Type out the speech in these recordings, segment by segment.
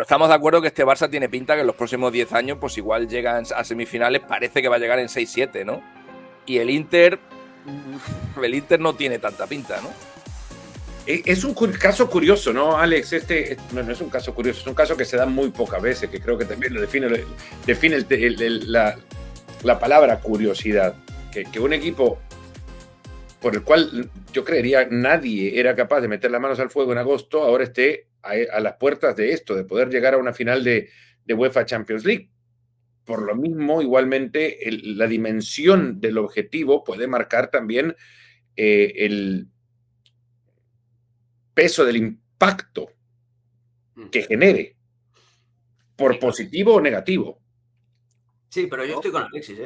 estamos de acuerdo que este Barça tiene pinta que en los próximos 10 años, pues igual llegan a semifinales, parece que va a llegar en 6-7, ¿no? Y el Inter no tiene tanta pinta, ¿no? Es un caso curioso, ¿no, Alex? No es un caso curioso, es un caso que se da muy pocas veces, que creo que también lo define la palabra curiosidad. Que un equipo por el cual yo creería nadie era capaz de meter las manos al fuego en agosto, ahora esté a las puertas de esto, de poder llegar a una final de UEFA Champions League. Por lo mismo, igualmente, la dimensión del objetivo puede marcar también el peso del impacto que genere, por positivo o negativo. Sí, pero yo estoy con Alexis,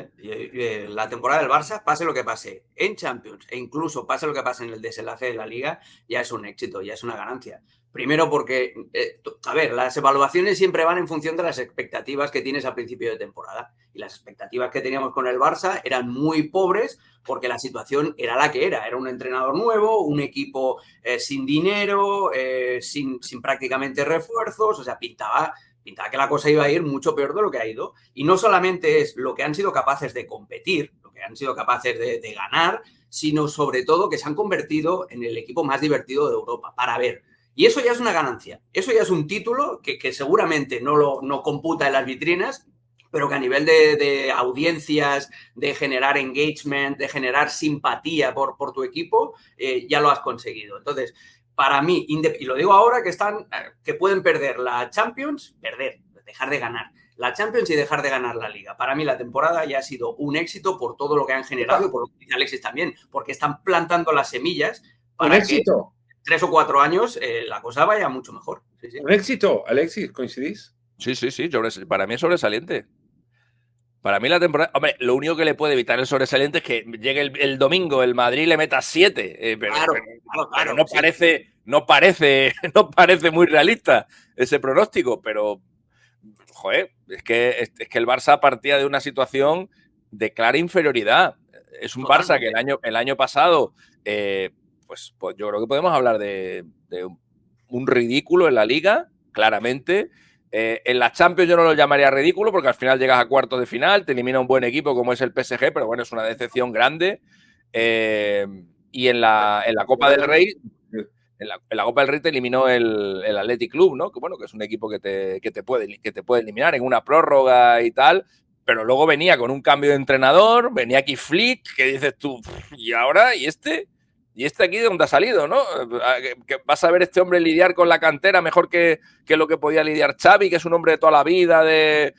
la temporada del Barça, pase lo que pase en Champions e incluso pase lo que pase en el desenlace de la Liga, ya es un éxito, ya es una ganancia. Primero porque, a ver, las evaluaciones siempre van en función de las expectativas que tienes al principio de temporada. Y las expectativas que teníamos con el Barça eran muy pobres porque la situación era la que era. Era un entrenador nuevo, un equipo sin dinero, sin prácticamente refuerzos, o sea, pintaba que la cosa iba a ir mucho peor de lo que ha ido. Y no solamente es lo que han sido capaces de competir, lo que han sido capaces de ganar, sino sobre todo que se han convertido en el equipo más divertido de Europa para ver. Y eso ya es una ganancia. Eso ya es un título que seguramente no computa en las vitrinas, pero que a nivel de audiencias, de generar engagement, de generar simpatía por tu equipo, ya lo has conseguido. Entonces, para mí, y lo digo ahora que pueden perder la Champions, dejar de ganar la Champions y dejar de ganar la Liga. Para mí la temporada ya ha sido un éxito por todo lo que han generado y por lo que dice Alexis también, porque están plantando las semillas para que en 3 o 4 años la cosa vaya mucho mejor. Sí, sí. Un éxito, Alexis, ¿coincidís? Sí, para mí es sobresaliente. Para mí la temporada... Hombre, lo único que le puede evitar el sobresaliente es que llegue el domingo, el Madrid le meta 7. Pero no parece muy realista ese pronóstico. Pero, joder, es que el Barça partía de una situación de clara inferioridad. Es un Barça que el año pasado, pues yo creo que podemos hablar de un ridículo en la Liga, claramente. En la Champions yo no lo llamaría ridículo porque al final llegas a cuartos de final, te elimina un buen equipo como es el PSG, pero bueno, es una decepción grande. Y en la Copa del Rey, en la Copa del Rey te eliminó el Athletic Club, ¿no? Que bueno, que es un equipo que te puede eliminar en una prórroga y tal, pero luego venía con un cambio de entrenador, venía aquí Flick, que dices tú, ¿y ahora? ¿Y este? ¿Y este aquí de dónde ha salido, no? Que vas a ver este hombre lidiar con la cantera mejor que lo que podía lidiar Xavi, que es un hombre de toda la vida, de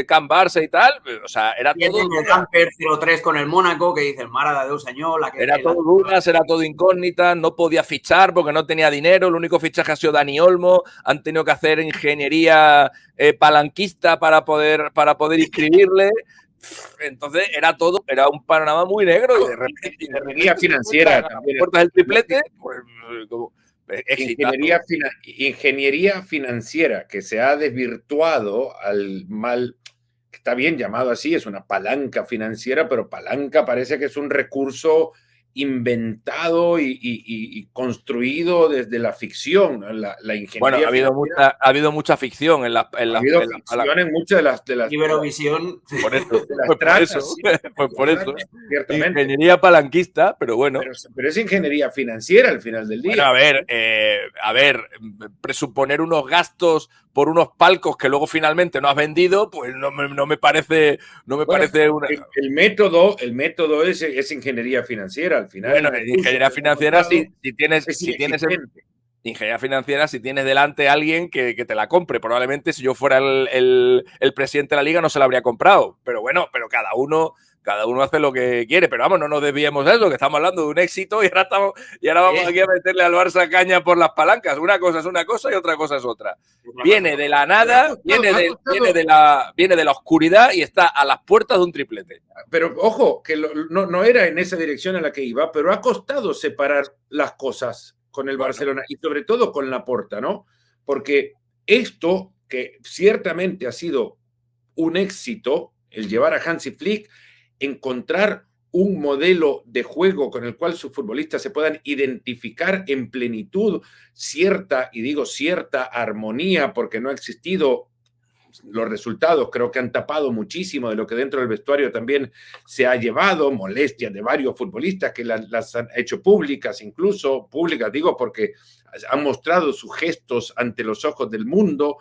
Can Barça y tal. O sea, era todo... el Camper 0-3 con el Mónaco, que dice, Mara de Déu Senyor... Era todo dudas, era todo incógnita, no podía fichar porque no tenía dinero, el único fichaje ha sido Dani Olmo, han tenido que hacer ingeniería palanquista para poder inscribirle. Entonces era un panorama muy negro y de repente ingeniería financiera también. Puertas del triplete, pues, ingeniería financiera que se ha desvirtuado al mal, está bien llamado así, es una palanca financiera, pero palanca parece que es un recurso inventado y construido desde la ficción, la ingeniería. Bueno, ha habido mucha ficción en muchas de las Iberovisión. Por eso, por eso. Ingeniería palanquista, pero bueno. Pero es ingeniería financiera al final del día. Bueno, a ver, presuponer unos gastos por unos palcos que luego finalmente no has vendido, pues no me parece una... El método es ingeniería financiera al final. Bueno, ingeniería financiera si tienes ingeniería financiera si tienes delante a alguien que te la compre. Probablemente si yo fuera el presidente de la liga no se la habría comprado. Pero bueno, cada uno hace lo que quiere. Pero vamos, no nos desviemos de eso, que estamos hablando de un éxito y ahora vamos aquí a meterle al Barça caña por las palancas. Una cosa es una cosa y otra cosa es otra. Viene de la nada, viene de la oscuridad y está a las puertas de un triplete. Pero ojo, que no era en esa dirección a la que iba, pero ha costado separar las cosas con el Barcelona y sobre todo con Laporta, ¿no? Porque esto, que ciertamente ha sido un éxito, el llevar a Hansi Flick, encontrar un modelo de juego con el cual sus futbolistas se puedan identificar en plenitud cierta, y digo cierta armonía, porque no ha existido. Los resultados creo que han tapado muchísimo de lo que dentro del vestuario también se ha llevado, molestias de varios futbolistas que las han hecho públicas, incluso públicas digo porque han mostrado sus gestos ante los ojos del mundo.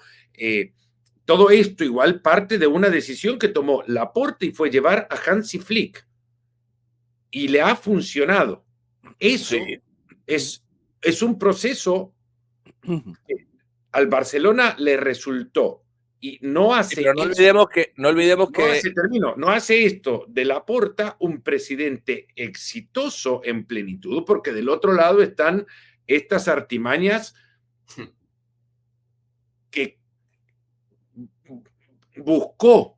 Todo esto igual parte de una decisión que tomó Laporte y fue llevar a Hansi Flick. Y le ha funcionado. Eso sí. es un proceso que al Barcelona le resultó. Y no hace. Pero no olvidemos que. No hace esto de Laporta un presidente exitoso en plenitud, porque del otro lado están estas artimañas que buscó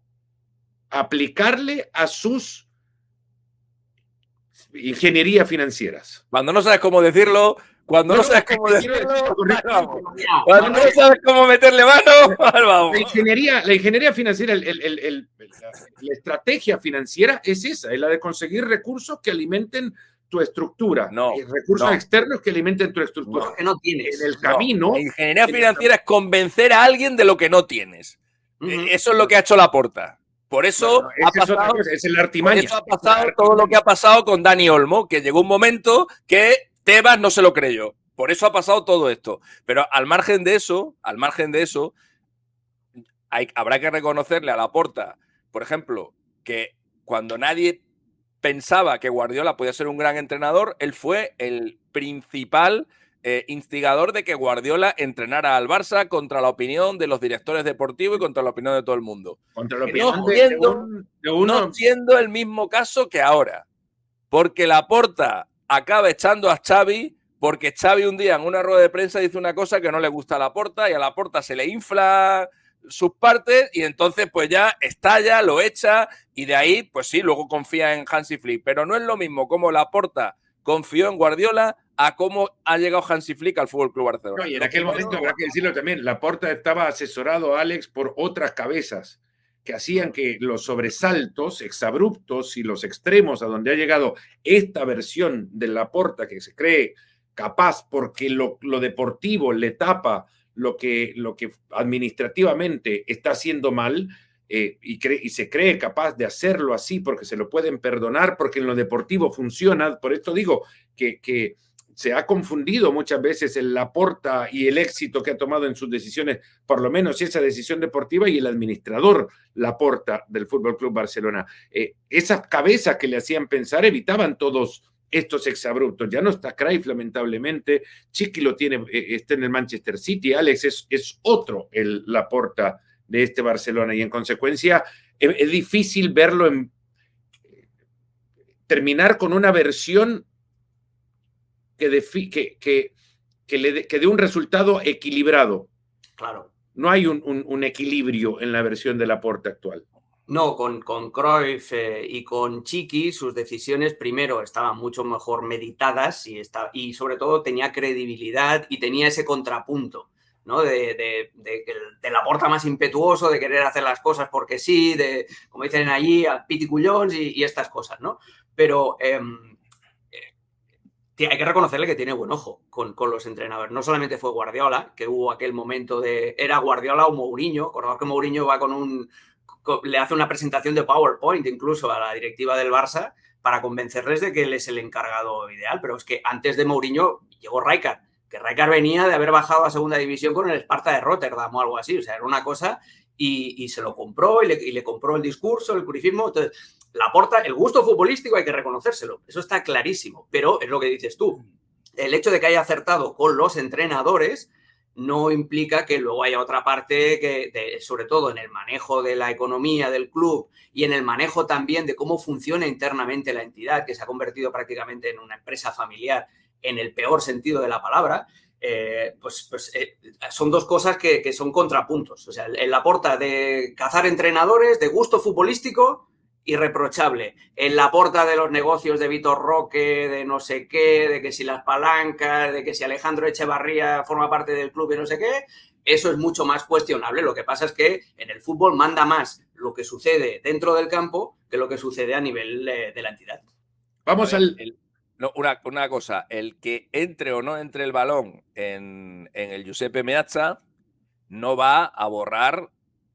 aplicarle a sus ingenierías financieras. Cuando no sabes cómo decirlo. Cuando no sabes cómo decirlo, cuando no sabes cómo meterle mano, vamos. La ingeniería financiera, la estrategia financiera es esa, es la de conseguir recursos que alimenten tu estructura. Recursos externos que alimenten tu estructura. Que no tienes. En el camino. La ingeniería financiera es convencer a alguien de lo que no tienes. Eso es lo que ha hecho Laporta. Por eso ha pasado todo lo que ha pasado con Dani Olmo, que llegó un momento que Tebas no se lo creyó. Por eso ha pasado todo esto. Pero al margen de eso, habrá que reconocerle a Laporta, por ejemplo, que cuando nadie pensaba que Guardiola podía ser un gran entrenador, él fue el principal instigador de que Guardiola entrenara al Barça contra la opinión de los directores deportivos y contra la opinión de todo el mundo. Contra la opinión no siendo el mismo caso que ahora. Porque Laporta acaba echando a Xavi porque Xavi un día en una rueda de prensa dice una cosa que no le gusta a Laporta y a Laporta se le infla sus partes y entonces pues ya estalla, lo echa y de ahí pues sí, luego confía en Hansi Flick. Pero no es lo mismo como Laporta confió en Guardiola a cómo ha llegado Hansi Flick al FC Barcelona. No, y en aquel momento habrá que decirlo también, Laporta estaba asesorado, Alex, por otras cabezas que hacían que los sobresaltos exabruptos y los extremos a donde ha llegado esta versión de Laporta, que se cree capaz porque lo deportivo le tapa lo que administrativamente está haciendo mal, y se cree capaz de hacerlo así porque se lo pueden perdonar, porque en lo deportivo funciona. Por esto digo que se ha confundido muchas veces el Laporta y el éxito que ha tomado en sus decisiones, por lo menos esa decisión deportiva, y el administrador Laporta del Fútbol Club Barcelona. Esas cabezas que le hacían pensar evitaban todos estos exabruptos. Ya no está Cruyff, lamentablemente. Chiqui lo tiene, está en el Manchester City. Alex es otro el Laporta de este Barcelona, y en consecuencia es difícil verlo terminar con una versión que dé un resultado equilibrado. Claro. No hay un equilibrio en la versión de Laporta actual. No, con Cruyff y con Chiqui, sus decisiones primero estaban mucho mejor meditadas y sobre todo tenía credibilidad y tenía ese contrapunto, ¿no? De Laporta más impetuoso, de querer hacer las cosas porque sí, de, como dicen allí, al piticullons y estas cosas, ¿no? Pero hay que reconocerle que tiene buen ojo con los entrenadores. No solamente fue Guardiola, que hubo aquel momento de... Era Guardiola o Mourinho. Acordamos que Mourinho va le hace una presentación de PowerPoint incluso a la directiva del Barça para convencerles de que él es el encargado ideal. Pero es que antes de Mourinho llegó Rijkaard, que Rijkaard venía de haber bajado a segunda división con el Sparta de Rotterdam o algo así. O sea, era una cosa y se lo compró y le compró el discurso, el cruyffismo. Entonces, Laporta, el gusto futbolístico hay que reconocérselo. Eso está clarísimo. Pero es lo que dices tú. El hecho de que haya acertado con los entrenadores no implica que luego haya otra parte sobre todo en el manejo de la economía del club y en el manejo también de cómo funciona internamente la entidad, que se ha convertido prácticamente en una empresa familiar en el peor sentido de la palabra, son dos cosas que son contrapuntos. O sea, el Laporta de cazar entrenadores, de gusto futbolístico, irreprochable. En Laporta de los negocios de Vitor Roque, de no sé qué, de que si las palancas, de que si Alejandro Echevarría forma parte del club y no sé qué, eso es mucho más cuestionable. Lo que pasa es que en el fútbol manda más lo que sucede dentro del campo que lo que sucede a nivel de la entidad. Vamos al... No, una cosa, el que entre o no entre el balón en el Giuseppe Meazza no va a borrar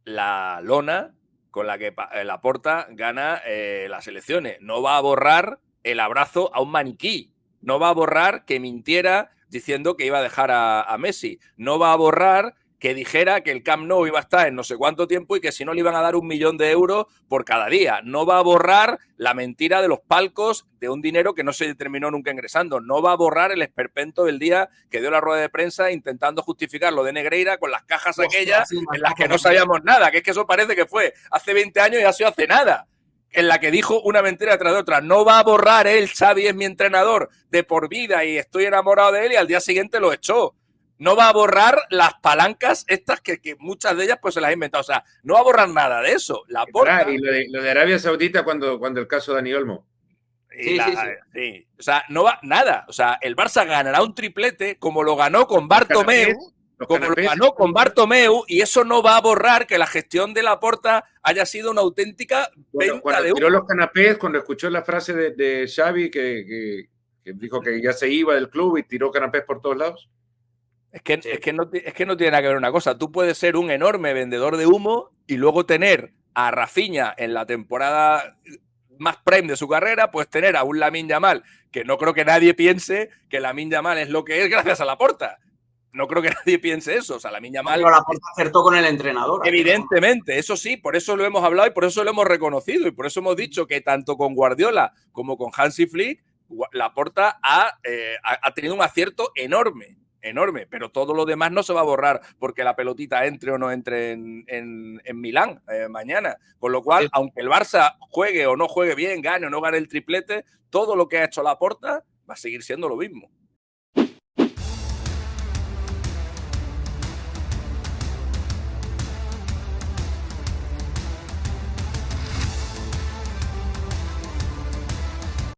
la lona con la que Laporta gana las elecciones. No va a borrar el abrazo a un maniquí. No va a borrar que mintiera diciendo que iba a dejar a Messi. No va a borrar que dijera que el Camp Nou iba a estar en no sé cuánto tiempo y que si no le iban a dar 1 millón de euros por cada día. No va a borrar la mentira de los palcos de un dinero que no se terminó nunca ingresando. No va a borrar el esperpento del día que dio la rueda de prensa intentando justificar lo de Negreira con las cajas aquellas en las que no sabíamos nada. Que es que eso parece que fue hace 20 años y ha sido hace nada. En la que dijo una mentira tras de otra. No va a borrar él, Xavi es mi entrenador de por vida y estoy enamorado de él, y al día siguiente lo echó. No va a borrar las palancas estas que muchas de ellas pues se las ha inventado. O sea, no va a borrar nada de eso. Laporta, y lo de Arabia Saudita cuando el caso de Dani Olmo. Sí. O sea, no va nada. O sea, el Barça ganará un triplete como lo ganó con Bartomeu. Como lo ganó con Bartomeu, y eso no va a borrar que la gestión de Laporta haya sido una auténtica venta cuando de humo. tiró los canapés, cuando escuchó la frase de Xavi que dijo que ya se iba del club y tiró canapés por todos lados. Es que no tiene nada que ver una cosa. Tú puedes ser un enorme vendedor de humo y luego tener a Rafinha en la temporada más prime de su carrera, pues tener a un Lamine Yamal, que no creo que nadie piense que Lamine Yamal es lo que es gracias a Laporta. No creo que nadie piense eso. O sea, Lamine Yamal... Pero Laporta acertó con el entrenador. Evidentemente, eso sí, por eso lo hemos hablado y por eso lo hemos reconocido y por eso hemos dicho que tanto con Guardiola como con Hansi Flick, Laporta ha tenido un acierto enorme, pero todo lo demás no se va a borrar porque la pelotita entre o no entre en Milán mañana. Con lo cual, aunque el Barça juegue o no juegue bien, gane o no gane el triplete, todo lo que ha hecho Laporta va a seguir siendo lo mismo.